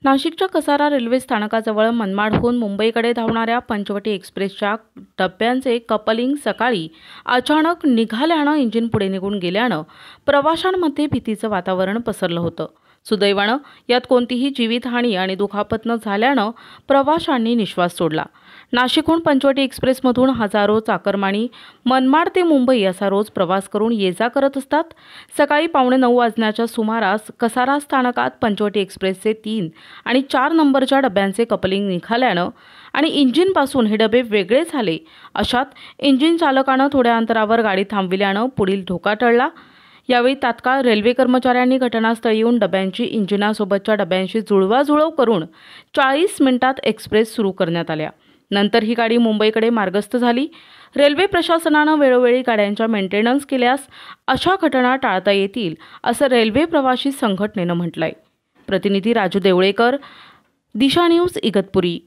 नाशिकच्या कसारा रेल्वे स्थानकाजवळ मनमाडहून मुंबईकडे धावणाऱ्या पंचवटी एक्सप्रेसच्या डब्यांचे कपलिंग सकाळी अचानक निघाल्यानं इंजिन पुढे निघून गेल्यानं प्रवाशांमध्ये भीतीचं वातावरण पसरलं होतं। सुदैवानं यात कोणतीही जीवितहानी आणि दुखापत न झाल्यानं प्रवाशांनी निश्वास सोडला। नाशिकहून पंचवटी एक्सप्रेसमधून हजारो चाकरमानी मनमाड ते मुंबई असा रोज प्रवास करून ये-जा करत असतात। सकाळी 9:15 वाजण्याच्या सुमारास कसारा स्थानकात पंचवटी एक्सप्रेसचे 3 आणि 4 नंबरच्या डब्यांचे कपलिंग निघाल्यानं आणि इंजिनपासून हे डबे वेगळे झाले। अशात इंजिन चालकानं थोड्या अंतरावर गाडी थांबविल्यानं पुढील धोका टळला। यावेळी तात्काळ रेल्वे कर्मचाऱ्यांनी घटनास्थळी येऊन डब्यांची इंजिनासोबतच्या डब्यांशी जुळवाजुळव करून 40 मिनिटात एक्सप्रेस सुरू करण्यात आल्या। नंतर ही गाडी मुंबईकडे मार्गस्थ झाली। रेल्वे प्रशासनानं वेळोवेळी गाड्यांच्या मेंटेनन्स केल्यास अशा घटना टाळता येतील असं रेल्वे प्रवासी संघटनेनं म्हटलंय। प्रतिनिधी राजू देवळेकर, दिशा न्यूज, इगतपुरी।